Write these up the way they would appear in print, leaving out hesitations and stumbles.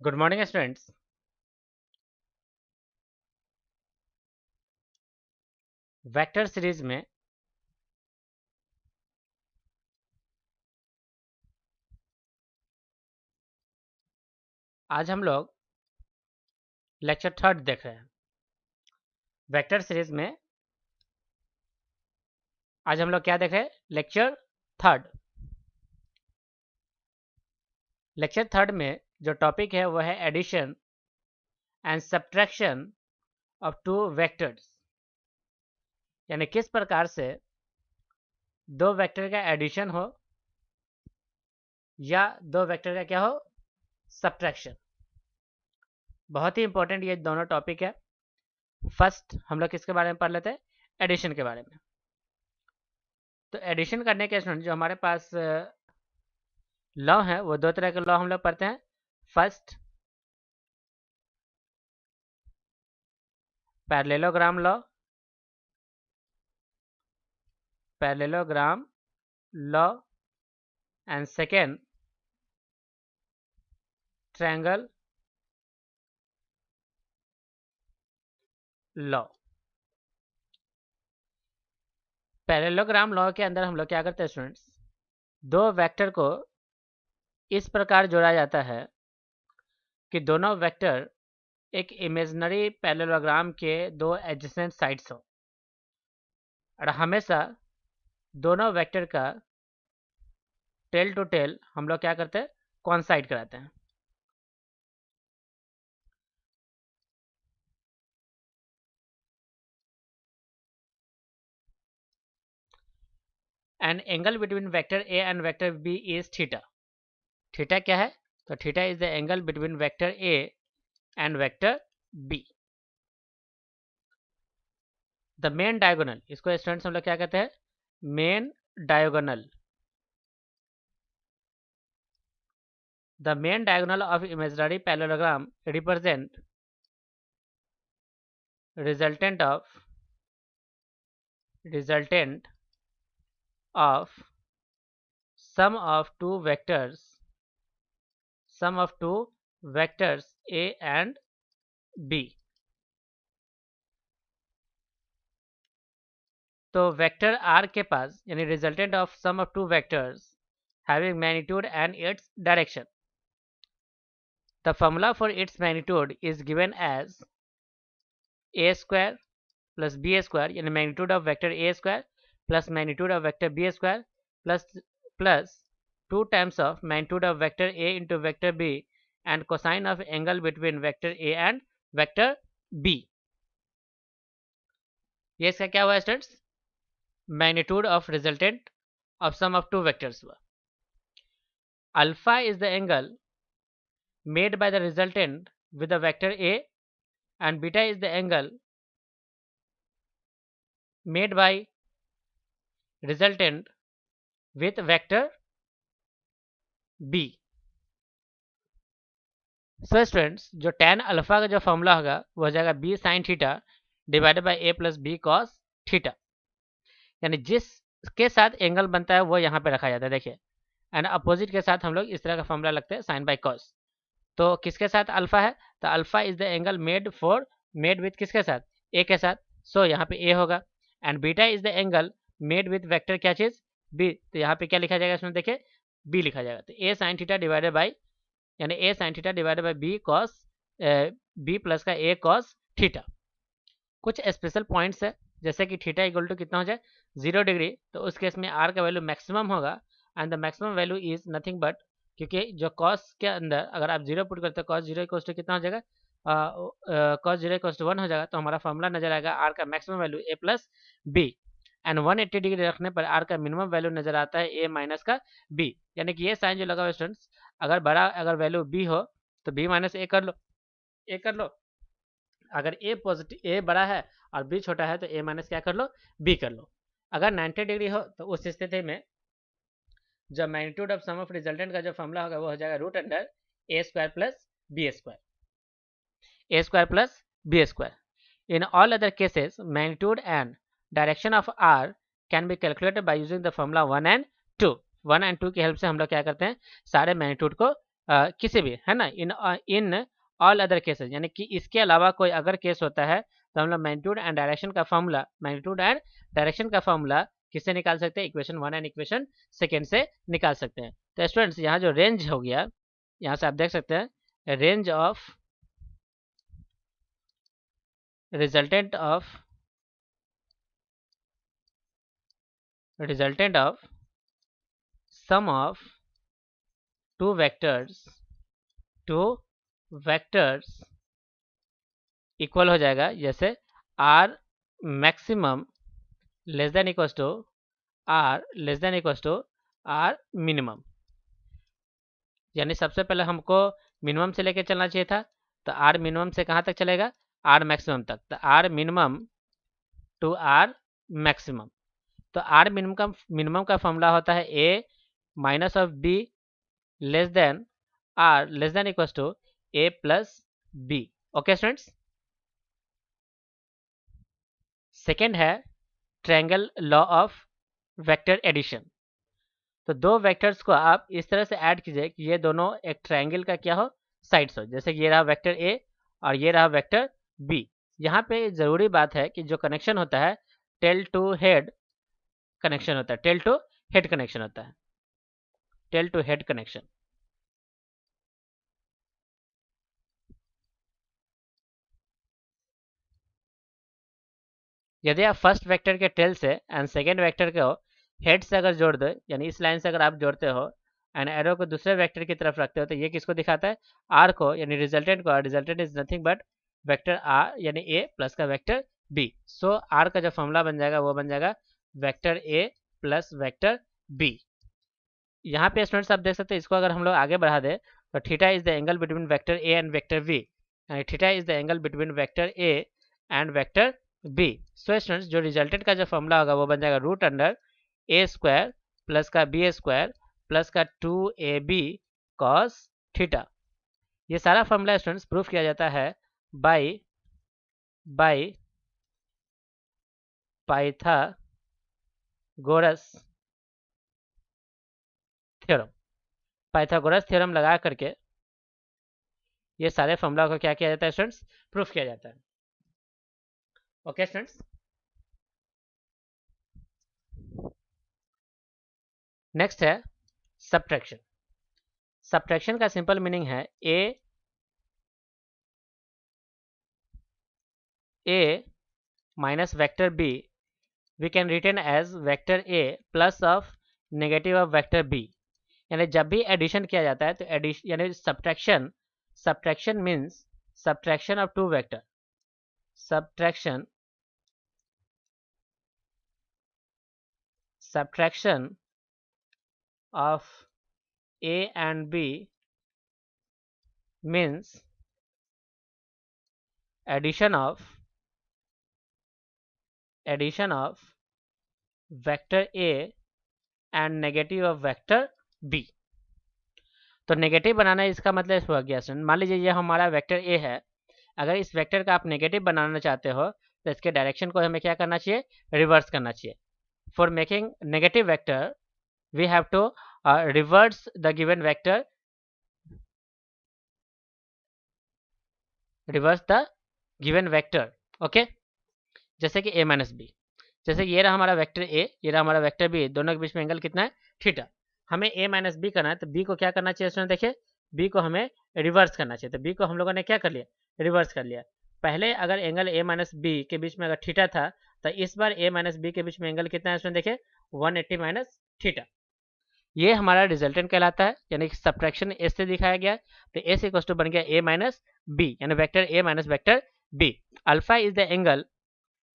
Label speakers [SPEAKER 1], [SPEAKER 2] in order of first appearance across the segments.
[SPEAKER 1] Good morning students. Vector series में आज हम लोग लेक्चर थर्ड देख रहे हैं। वेक्टर सीरीज में आज हम लोग क्या देख रहे हैं? Lecture third. लेक्चर थर्ड में जो टॉपिक है वो है addition and subtraction of two vectors, यानी किस प्रकार से दो वेक्टर का एडिशन हो या दो वेक्टर का क्या हो, सब्ट्रैक्शन। बहुत ही इंपॉर्टेंट ये दोनों टॉपिक है। फर्स्ट हम लोग किसके बारे में पढ़ लेते हैं? एडिशन के बारे में। तो एडिशन करने के स्टूडेंट जो हमारे पास लॉ है वो दो तरह के लॉ हम लोग पढ़ते हैं। First, parallelogram law, parallelogram law, and second triangle law. Parallelogram law के अंदर हम लोग क्या करते हैं स्टूडेंट्स? दो वेक्टर को इस प्रकार जोड़ा जाता है कि दोनों वेक्टर एक इमेजिनरी पैरेललोग्राम के दो एडजेसेंट साइड्स हो, और हमेशा दोनों वेक्टर का टेल टू टेल हम लोग क्या करते हैं? कॉन्साइड कराते हैं। And angle between vector A and vector B is theta. Theta क्या है? तो theta is the angle between vector A and vector B. The main diagonal, इसको स्टूडेंट्स हम लोग क्या कहते हैं? Main diagonal. The main diagonal of imaginary parallelogram represent resultant of sum of two vectors a and b। तो vector r के पास यानी resultant of sum of two vectors having magnitude and its direction. The formula for its magnitude is given as a square plus b square, यानी magnitude of vector a square plus magnitude of vector b square plus 2 times of magnitude of vector a into vector b and cosine of angle between vector a and vector b। ये इसका क्या हुआ students? Magnitude of resultant of sum of two vectors हुआ। Alpha is the angle made by the resultant with the vector a and beta is the angle made by resultant with vector b। So students जो tan alpha का जो formula होगा वो हो जाएगा b sin theta divided by a plus b cos theta, यानी जिसके साथ एंगल बनता है वो यहाँ पे रखा जाता है। देखिए, एंड अपोजिट के साथ हम लोग इस तरह का फॉर्मूला लगते हैं साइन बाई कॉस। तो किसके साथ अल्फा है? तो alpha is the angle made with किसके साथ? ए के साथ। सो यहाँ पे ए होगा। And beta is the angle made with vector क्या चीज? बी। तो यहाँ पे क्या लिखा जाएगा इसमें? देखिए बी लिखा जाएगा। तो A sine theta divided by, यानी A sine theta divided by B cos B plus का ए कॉस थीटा। कुछ स्पेशल पॉइंट्स है, जैसे कि थीटा इक्वल टू कितना हो जाए? 0 डिग्री, तो उस केस में आर का वैल्यू मैक्सिमम होगा and the maximum value is nothing but, क्योंकि जो कॉस के अंदर अगर आप 0 पुट करते हो कॉस 0 इक्वल टू कितना हो जाएगा? कॉस 0 इक्वल टू 1 हो जाएगा। तो हमारा फॉर्मूला नजर आएगा आर का maximum value A plus B, and 180 degree रखने पर आर का मिनिमम वैल्यू नजर आता है ए माइनस का बी। यानी कि ये साइन जो लगा हुआ स्टूडेंट्स, अगर वैल्यू बी हो तो बी माइनस ए कर लो, ए कर लो। अगर ए पॉजिटिव ए बड़ा है और बी छोटा है तो ए माइनस क्या कर लो? बी कर लो। अगर 90 डिग्री हो तो उस स्थिति में जो magnitude of sum of resultant का जो फॉर्मूला होगा वो हो जाएगा root under A square plus B square, A square plus B square. In all other cases magnitude and direction of R can be calculated by using the formula 1 and 2। 1 and 2 की help से हम लोग क्या करते हैं? सारे magnitude को किसी भी, है ना, इन ऑल अदर केसेस, यानी कि इसके अलावा कोई अगर केस होता है तो हम लोग मैग्नीट्यूड एंड डायरेक्शन का फॉर्मूला, मैग्नीट्यूड एंड डायरेक्शन का फॉर्मूला किससे निकाल सकते हैं? इक्वेशन 1 एंड इक्वेशन सेकेंड से निकाल सकते हैं। तो स्टूडेंट्स यहाँ जो रेंज हो गया, यहाँ से आप देख सकते हैं range of resultant of sum of two vectors equal हो जाएगा, जैसे R maximum less than equal to R minimum. यानी सबसे पहले हमको मिनिमम से लेके चलना चाहिए था, तो आर मिनिमम से कहाँ तक चलेगा? आर मैक्सिमम तक। तो R minimum to R maximum. तो आर मिनिमम का फॉर्मूला होता है A minus of B less than R less than equal to A plus B. Okay students. Second है triangle law of vector addition. तो दो vectors को आप इस तरह से ऐड कीजिए कि ये दोनों एक ट्रायंगल का क्या हो? साइड्स हो। जैसे कि ये रहा वेक्टर ए और ये रहा वेक्टर बी। यहाँ पे ज़रूरी बात है कि जो कनेक्शन होता है टेल टू हेड कनेक्शन होता है, टेल टू हेड कनेक्शन होता है, टेल टू हेड कनेक्शन। यदि आप फर्स्ट वेक्टर के टेल से एंड सेकेंड वेक्टर को हेड से अगर जोड़ दो, यानी इस लाइन से अगर आप जोड़ते हो एंड एरो को दूसरे वेक्टर की तरफ रखते हो, तो ये किसको दिखाता है? आर को, यानी रिजल्टेंट को। Resultant is nothing but vector R, यानी ए प्लस का वेक्टर बी। सो आर का जो फॉर्मूला बन जाएगा वो बन जाएगा vector A plus vector B. यहाँ पे स्टूडेंट्स आप देख सकते हैं, इसको अगर हम लोग आगे बढ़ा दें तो theta is the angle between vector A and vector B, यानी theta is the angle between vector A and vector B. So students जो रिजल्टेंट का जो फॉर्मूला होगा वो बन जाएगा root under A square plus का बी स्क्वायर प्लस का 2ab कॉस थीटा। ये सारा फॉर्मूला स्टूडेंट्स प्रूफ किया जाता है by Pythagoras theorem. Pythagoras theorem लगा करके ये सारे फॉर्मूला को क्या किया जाता है स्टूडेंट्स? प्रूफ किया जाता है। Okay students. नेक्स्ट है सब्ट्रैक्शन। सब्ट्रैक्शन का सिंपल मीनिंग है A minus vector B we can return as vector A plus of negative of vector B. यानी जब भी एडिशन किया जाता है तो एडिशन यानी subtraction means subtraction of two vector, subtraction of a and b means addition of vector a and negative of vector b। तो negative बनाना इसका मतलब हुआ गया स्टूडेंट, मान लीजिए ये हमारा वेक्टर ए है, अगर इस वेक्टर का आप नेगेटिव बनाना चाहते हो तो इसके डायरेक्शन को हमें क्या करना चाहिए? रिवर्स करना चाहिए। For making negative vector we have to reverse the given vector, okay. जैसे कि a माइनस बी, जैसे ये रहा हमारा वेक्टर a, ये रहा हमारा वेक्टर b, दोनों के बीच में एंगल कितना है? थीटा। हमें a माइनस बी करना है तो b को क्या करना चाहिए स्टूडेंट? देखिए b को हमें रिवर्स करना चाहिए, तो b को हम लोगों ने क्या कर लिया? रिवर्स कर लिया। पहले अगर एंगल a माइनस बी के बीच में अगर थीटा था तो इस बार a माइनस बी के बीच में एंगल कितना है स्टूडेंट? देखिए 180 माइनस थीटा। ये हमारा रिजल्टेंट कहलाता है, यानी सब्ट्रैक्शन एस से दिखाया गया, तो एस इक्वल टू बन गया ए माइनस बी, यानी vector A minus vector B. Alpha is the angle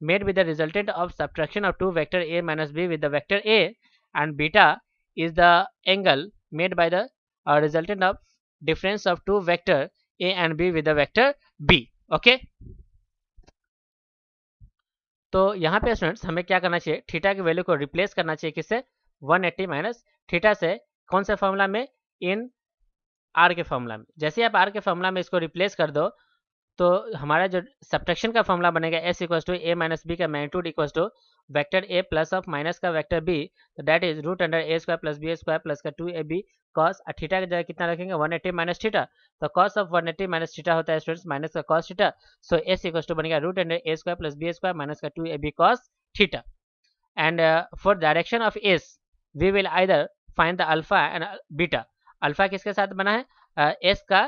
[SPEAKER 1] made with the resultant of subtraction of two vector a minus b with the vector a, and beta is the angle made by the resultant of difference of two vector a and b with the vector b। Okay तो यहाँ पे students हमें क्या करना चाहिए? Theta की value को replace करना चाहिए किससे? 180 माइनस थीटा से। कौन से फॉर्मूला में? इन आर के फॉर्मूला में। जैसे आप आर के फॉर्मूला में इसको रिप्लेस कर दो तो हमारा जो सब्ट्रैक्शन का फॉर्मूला बनेगा S equal to A minus B का magnitude equal to vector A plus of minus का वेक्टर बी, तो that is root under A square plus B square plus का 2ab कॉस थीटा की जगह कितना रखेंगे 180 माइनस थीटा, तो cos of 180 minus theta होता है स्टूडेंट्स माइनस का cos theta, so S equal to बनेगा root under A square plus B square minus का 2ab cos theta. And for direction of S V will either find the alpha and beta. Alpha किसके साथ बना है S का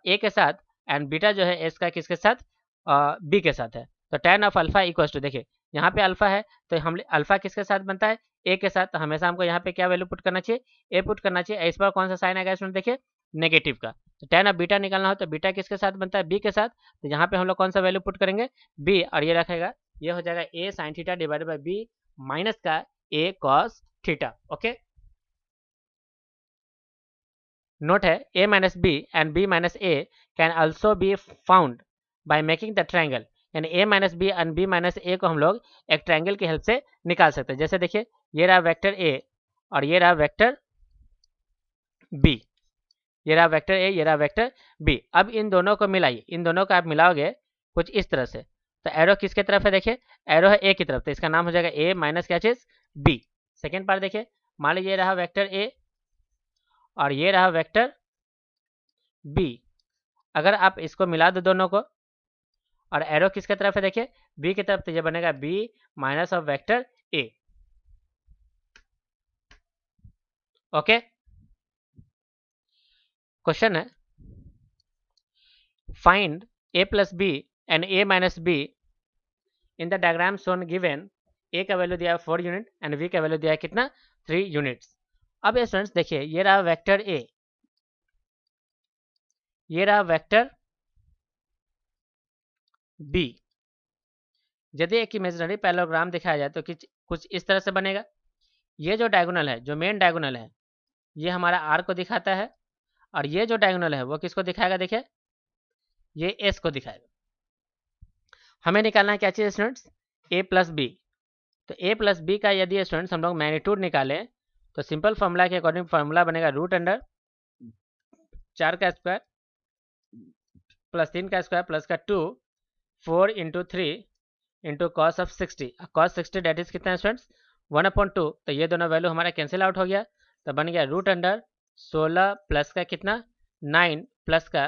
[SPEAKER 1] ए के साथ, and beta जो है एस का किसके साथ बी के साथ है। तो tan of alpha equal to, देखिए यहाँ पे अल्फा है तो हम अल्फा किसके साथ बनता है ए के साथ, तो हमेशा हमको यहाँ पे क्या वैल्यू पुट करना चाहिए ए पुट करना चाहिए। इस पर कौन सा साइन आएगा स्टूडेंट देखिए नेगेटिव का, तो tan ऑफ बीटा निकालना हो तो बीटा किसके साथ बनता है बी के साथ, तो यहाँ पे हम लोग कौन सा वैल्यू पुट करेंगे बी, और ये रखेगा ये हो जाएगा A sine theta divided by B minus का A cos theta. Okay, note है a minus B and b minus A can also be found by making the triangle, यानी a minus B and b minus A को हम लोग एक triangle की help से निकाल सकते हैं। जैसे देखिए ये रहा वेक्टर a और ये रहा वेक्टर b, ये रहा वेक्टर a ये रहा वेक्टर b। अब इन दोनों को मिलाइए, इन दोनों को आप मिलाओगे कुछ इस तरह से, तो एरो किसके तरफ है देखिए एरो है a की तरफ, तो इसका नाम हो जाएगा a माइनस क्या चीज b। सेकेंड पार्ट देखिए मान लीजिए ये रहा वेक्टर a और ये रहा वेक्टर b, अगर आप इसको मिला दो दोनों को और एरो किसके तरफ है देखिए बी की तरफ, तो ये बनेगा B minus of vector A. Okay, question है find A plus B and A minus B in the diagram shown given, A का वैल्यू दिया है 4 यूनिट एंड बी का वैल्यू दिया है कितना 3 यूनिट्स। अब ये स्टूडेंट्स देखिए ये रहा वेक्टर ए, ये रहा वेक्टर बी। यदि एक इमेजिनरी पैरेललोग्राम दिखाया जाए तो कुछ इस तरह से बनेगा। ये जो डायगोनल है, जो मेन डायगोनल है, ये हमारा आर को दिखाता है, और ये जो डायगोनल है वो किसको दिखाएगा देखिए ये एस को दिखाएगा। हमें निकालना है क्या चीज़ स्टूडेंट्स ए प्लस बी, तो ए प्लस बी का यदि स्टूडेंट्स हम लोग मैग्नीट्यूड निकालें तो सिंपल फॉर्मूला के अकॉर्डिंग फॉर्मूला बनेगा रूट अंडर 4 का स्क्वायर प्लस 3 का स्क्वायर प्लस का 2 4 into 3 into cos of 60, cos 60 that is कितना है स्टूडेंट्स 1/2, तो ये दोनों वैल्यू हमारा कैंसिल आउट हो गया, तो बन गया रूट अंडर 16 प्लस का कितना 9 प्लस का